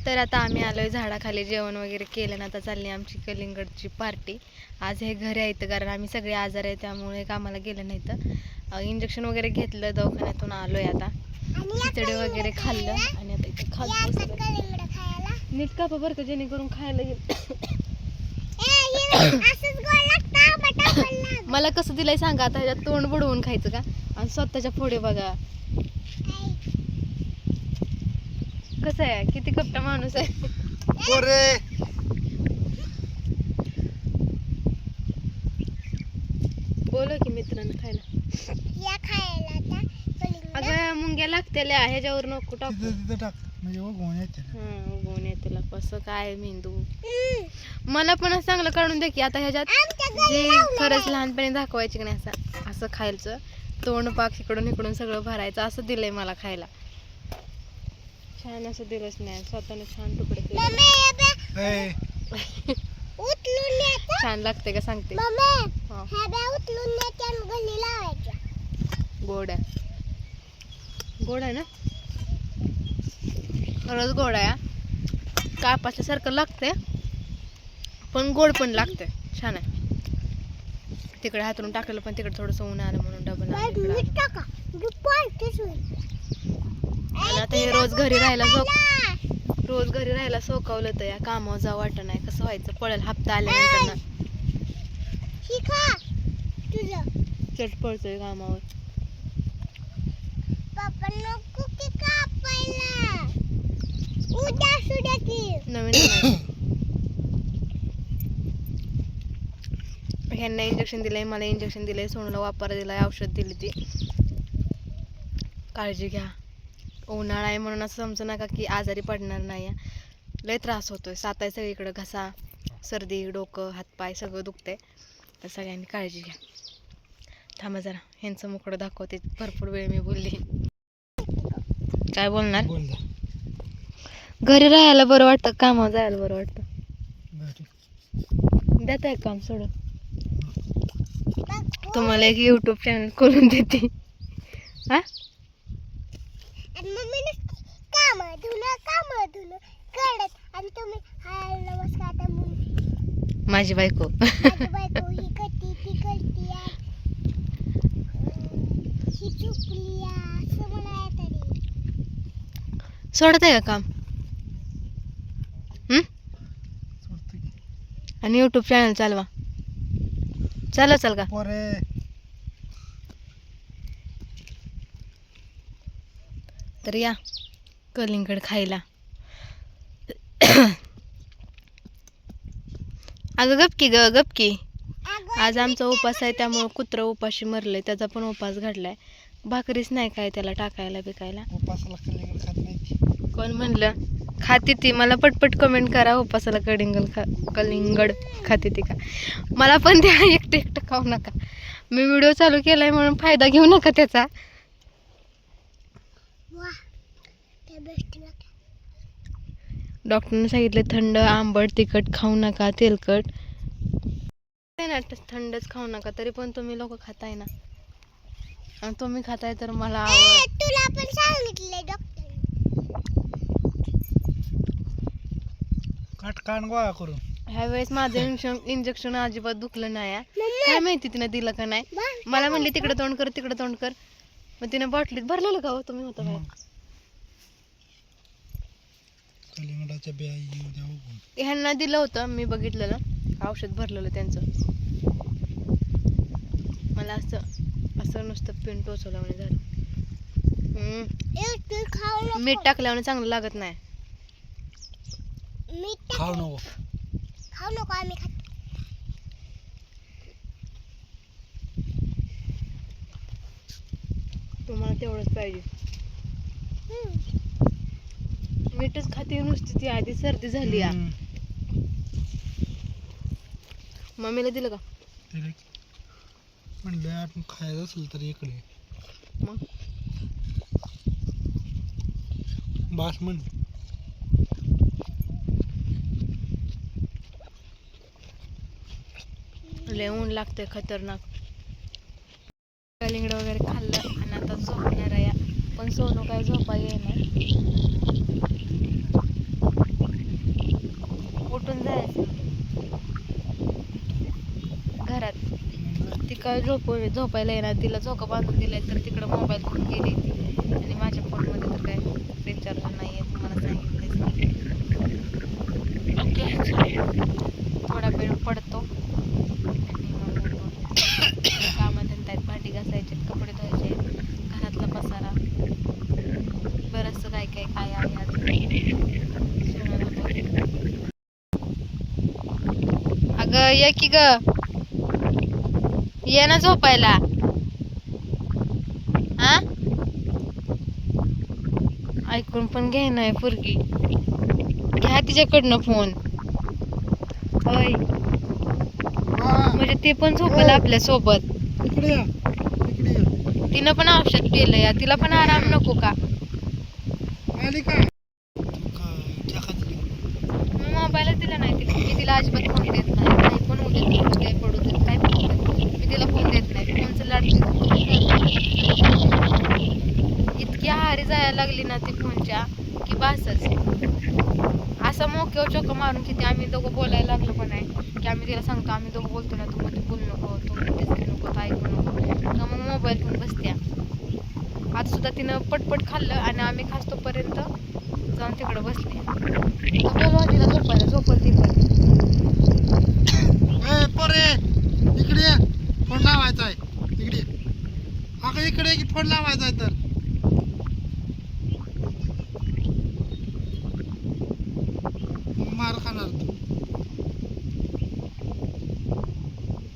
तर आता आम्ही आलोय झाडाखाली, जेवण वगैरे केलं ना. आता चालली आमची कलिंगडची पार्टी. आज हे घरी आहेत कारण आम्ही सगळे आजार आहे, त्यामुळे कामाला गेलं नाही. तर इंजेक्शन वगैरे घेतलं, दवाखान्यातून आलोय. आता खिचडी वगैरे खाल्लं आणि आता इथे खात नीट का बरं का, जेणेकरून खायला येईल. मला कसं दिलंय सांगा, आता ह्याच्यात तोंड बुडवून खायचं का, आणि स्वतःच्या पुढे बघा कसं आहे, किती कपटा माणूस आहे. बोलो की मित्रांनो खायला या खायला. अगं मुंग्या लागतेल्या, ह्याच्यावर नको टाकू. उगवून येते कसं काय मेंदू. मला पण चांगलं काढून दे की. आता ह्याच्यात जे खरंच लहानपणी दाखवायची की नाही, असं असं खायचं, तोंड पाक इकडून इकडून सगळं भरायचं, असं दिलंय मला खायला. छान असं दिलंच नाही, स्वतःने छान तुकडे केले. छान लागते का सांगते. गोड आहे, गोड आहे ना, खरंच गोड आहे. कापासारखं लागते पण गोड पण लागते, छान आहे. तिकडे हातरून टाकलं पण तिकडे थोडंसं ऊन आलं म्हणून डबल. आणि आता हे रोज घरी राहायला सोकावलं तर या कामावर जावं वाटत नाही. कसं व्हायचं, पळेल हप्ता आल्यानंतर ना. चट पळतोय कामावर. नवीन ह्यांना इंजेक्शन दिलंय, मला इंजेक्शन दिलंय, सोनूला वापरा दिलाय, औषध दिली. ती काळजी घ्या. उन्हाळा आहे म्हणून असं समजू नका की आजारी पडणार नाही. लय त्रास होतोय, साताय सगळीकडे, घसा, सर्दी, डोकं, हातपाय सगळं दुखतंय. तर सगळ्यांनी काळजी घ्या. थांबा जरा, ह्यांचं मोकळं दाखवते. भरपूर वेळ मी बोलली. काय बोलणार. घरी राहायला बरं वाटतं, कामावर जायला बरं वाटतं. देता एक काम सोडून, तुम्हाला एक यूट्यूब चॅनल खोलून देते. हा, माझी बायको सोडत आहे का काम. आणि यूट्यूब चॅनल चालवा. चाल का. तर या कलिंगड खायला. अगं गपकी ग गपकी. आज आमचा उपास आहे, त्यामुळे कुत्र उपाशी मरलंय, त्याचा पण उपास घडलाय. भाकरीच नाही काय त्याला टाकायला बिकायला. कोण म्हणलं खाते ती. मला पटपट कमेंट करा, उपासाला कलिंगड खाते ती का. मला पण द्या, एकटं खाऊ नका. मी व्हिडिओ चालू केलाय म्हणून फायदा घेऊ नका त्याचा. डॉक्टरने सांगितले थंड, आंबट, तिखट खाऊ नका, तेलकट ना, थंडच खाऊ नका. तरी पण तुम्ही लोक खाताय ना, आणि तुम्ही खाताय तर मला आवड. तुला पण सांगितले डॉक्टर. कान गोळा करून. ह्या वेळेस माझं इंजेक्शन अजिबात दुखलं नाही. काय माहिती तिने दिलं का नाही. मला म्हणली तिकडे तोंड कर, तिकडे तोंड कर. मग तिने बॉटलीत भरलेलं का हो, तुम्ही होता बाहेर. ह्यांना दिलं होतं, मी बघितलेलं, औषध भरलेलं त्यांचं. मला असं नुसतं पिन टोचवलं म्हणजे झालं. मीठ टाकल्यावर चांगलं लागत नाही. खाऊ नको आम्ही खातो. तुम्हाला तेवढंच पाहिजे. मीठच खाते नुसती ती. आधी सर्दी झाली. मम्मीला दिलं का म्हणलं, आपण खायचं असेल तर इकडे मग बास म्हण. लय ऊन लागतंय खतरनाक. कलिंगड वगैरे खाल्लं आणि आता झोपणार आहे. पण सोनू काय झोपा येईना. काय झोपायला येणार, तिला झोका बांधून दिलाय तर तिकडं मोबाईल घेऊन गेली ती. आणि माझ्या फोनमध्ये तर काय रिचार्ज नाही आहे तुम्हाला सांगितलं. थोडा वेळ पडतो आणि मग कामात आहेत, भांडी घासायचे, कपडे धुवायचे, घरातला पसारा, बरंचसं काय काय काय आहे अगं ये की ग, ये ना झोपायला. आ ऐकून पण घे नाही पोरगी, घ्या तिच्याकडनं फोन. होय म्हणजे ते पण झोपलं आपल्या सोबत. तिनं पण औषध पिलं या, तिला पण आराम नको का? मोबाईलच दिला नाही तिला, मी तिला अजिबात फोन देत नाही. काही पण उद्या काय पडू देत, काय पडू देत, मी तिला फोन देत नाही. फोनचं लाड इतकी आहारी जायला लागली ना ती फोनच्या की बासच. असं मोक्यावर चोक मारून किती आम्ही दोघं बोलायला लागलो पण आहे की आम्ही तिला सांगतो आम्ही दोघं बोलतो ना, तू मध्ये बोलू नको, तू म्हणतेस नको, ऐकू नको, तर मग मोबाईल घेऊन बसत्या. आता सुद्धा तिनं पटपट खाल्लं आणि आम्ही खास्तोपर्यंत जाऊन तिकडं बसले. बोलवा तिला झोपायला, झोपल ती पण. इकडे फोन लावायचा आहे, इकडे अगं इकडे फोन लावायचा आहे तर मार खाणार तू.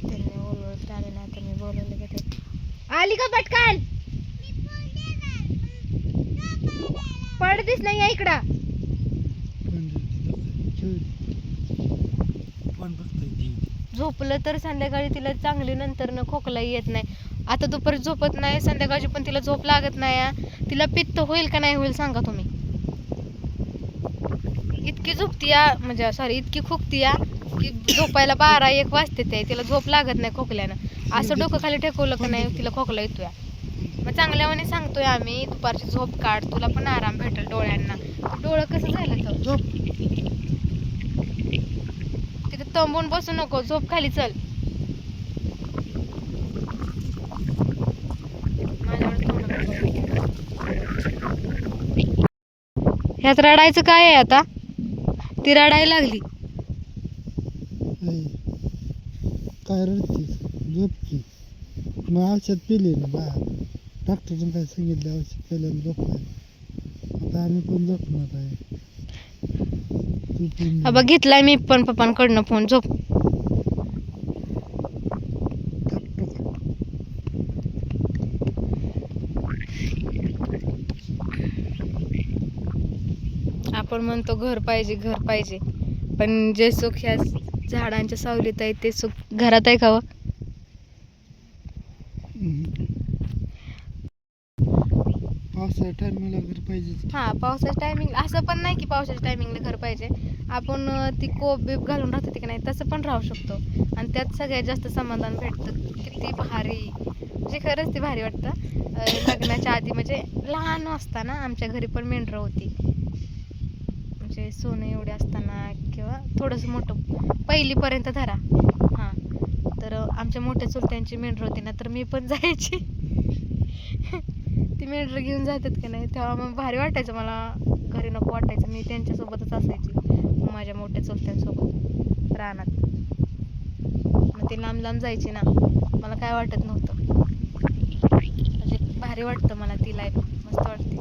त्यांनी बोलवत आले नाही तर मी बोलवले घेते. आली का पटकन? पडतीच नाही आहे इकडं. झोपलं तर संध्याकाळी तिला चांगली नंतर न खोकला येत नाही. आता दुपारी झोपत नाही, संध्याकाळची पण तिला झोप लागत नाही. तिला पित्त होईल का नाही होईल सांगा तुम्ही. इतकी झोपतीया म्हणजे सॉरी इतकी खोकतीया की झोपायला 12-1 वाजते ते, तिला झोप लागत नाही खोकल्यानं. असं डोकं खाली ठेवलं का नाही तिला खोकला येतोय. मग चांगल्यावाने सांगतोय आम्ही दुपारची झोप काढ, तुला पण आराम भेटेल डोळ्यांना. डोळं कसं झालं तर झोप, तिथे तंबून बसू नको, झोप खाली चल. ह्यात रडायचं काय आहे आता? ती रडायला लागली. काय रडतीस? झोप की. मग औषध पिले ना बा, डॉक्टरने काय सांगितलं, औषध पिल्यानं झोपायला. आता आम्ही पण झोपणार आहे. तू पण अबा घेतलाय मी पण पप्पांकडनं फोन, झोप. आपण म्हणतो घर पाहिजे घर पाहिजे, पण जे सुख ह्या झाडांच्या सावलीत आहे ते सुख घरात आहे का? पावसाच्या टायमिंगला घर पाहिजे. हा पावसाच्या टायमिंग असं पण नाही की पावसाच्या टायमिंगला घर पाहिजे. आपण ती कोप बीप घालून राहतो की नाही तसं पण राहू शकतो आणि त्यात सगळ्यात जास्त समाधान भेटतं. किती भारी म्हणजे खरंच ती भारी वाटतं. लग्नाच्या आधी म्हणजे लहान असताना आमच्या घरी पण मेंढरं होती. म्हणजे सोनं एवढे असताना किंवा थोडंसं मोठं पहिलीपर्यंत धरा. हां तर आमच्या मोठ्या चुलत्यांची मेंढरं होती ना, तर मी पण जायची. ती मेंढरं घेऊन जातात का नाही तेव्हा मग भारी वाटायचं मला, घरी नको वाटायचं. मी त्यांच्यासोबतच असायची, माझ्या मोठ्या चुलत्यांसोबत रानात. मग ती लांब लांब जायची ना, मला काय वाटत नव्हतं. म्हणजे भारी वाटतं मला ती लाईफ, मस्त वाटते.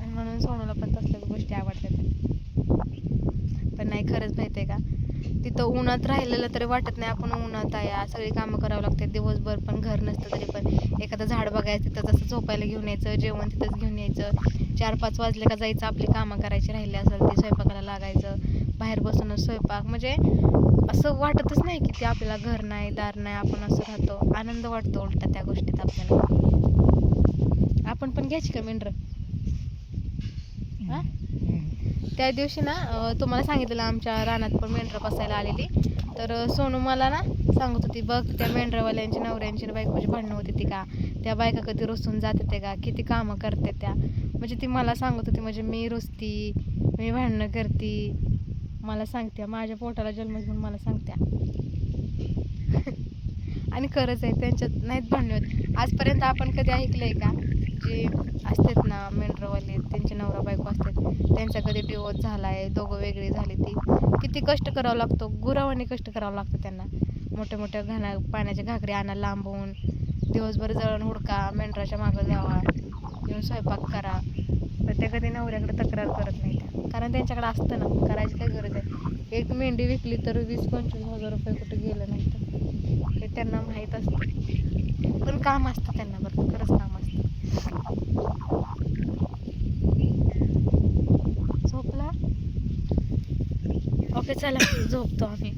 म्हणून सोनूला पण तसल्या गोष्टी आवडतात. पण नाही खरंच माहिती आहे का, तिथं उन्हात राहिलेलं तरी वाटत नाही आपण उन्हात आहे. सगळी कामं करावं लागतात दिवसभर, पण घर नसतं तरी पण एखादं झाड बघायचं तिथं जसं झोपायला घेऊन यायचं, जेवण तिथंच घेऊन यायचं. 4-5 वाजले का जायचं, आपली कामं करायची राहिली असेल ती स्वयंपाकाला लागायचं. बाहेर बसूनच स्वयंपाक, म्हणजे असं वाटतच नाही की ते आपल्याला घर नाही दार नाही, आपण असं राहतो. आनंद वाटतो उलटा त्या गोष्टीत आपल्याला. आपण पण घ्यायची का मेंढरं? हां त्या दिवशी ना तुम्हाला सांगितलेलं आमच्या रानात पण मेंढरं बसायला आलेली. तर सोनू मला ना सांगत होती, बघ त्या मेंढरवाल्यांची नवऱ्यांची बायकोची भांडणं होती ती का, त्या बायका कधी रुसून जाते ते का, किती कामं करते त्या. म्हणजे ती मला सांगत होती म्हणजे मी रुसती, मी भांडणं करती, मला सांगत्या, माझ्या पोटाला जन्म घेऊन मला सांगत्या. आणि खरंच आहे, त्यांच्यात नाहीत भांडण होत. आजपर्यंत आपण कधी ऐकलंय का जे असतात ना मेंढरवाले, त्यांचे नवरा बायको असतात, त्यांचा कधी डिवोर्स झालाय, दोघं वेगळी झाली, ती किती कष्ट करावं लागतो, गुरावाने कष्ट करावं लागतं त्यांना. मोठ्या मोठ्या पाण्याच्या घागरी आणा लांबून, दिवसभर जळण हुडका, मेंढराच्या मागं जावा, येऊन स्वयंपाक करा. पण त्या कधी नवऱ्याकडे तक्रार करत नाही त्या, कारण त्यांच्याकडे असतं ना, करायची काय गरज आहे. एक मेंढी विकली तर 20-25 हजार रुपये कुठे गेलं नाही तर हे त्यांना माहीत असतं. पण काम असतं त्यांना, बरं खरंच काम असतं. झोपला? ओके चला, झोपतो आम्ही.